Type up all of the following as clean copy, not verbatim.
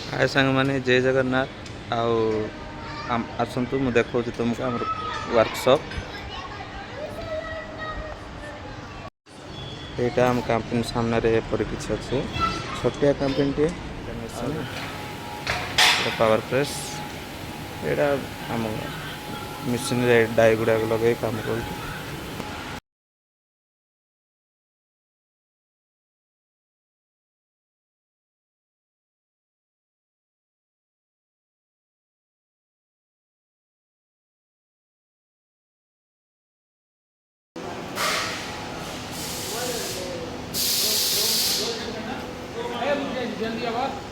हाय सांग माने जय जगन्नाथ आओ आसतु मु देखा तुमको आम वर्कशॉप यहाँ आम कंपनी सामने एपरी किसी अच्छे छोटिया कंपनी टे पावर प्रेस यहाँ आम मेसीन डाई गुड़ाक लगे काम कर जल्दी आवाज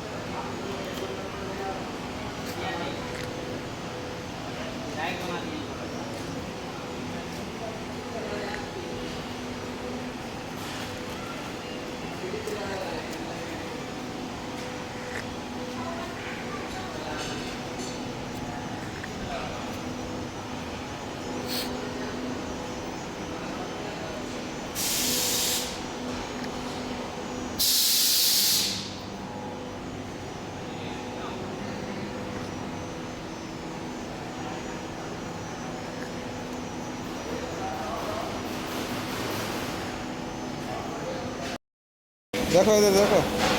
देखो इधर देखो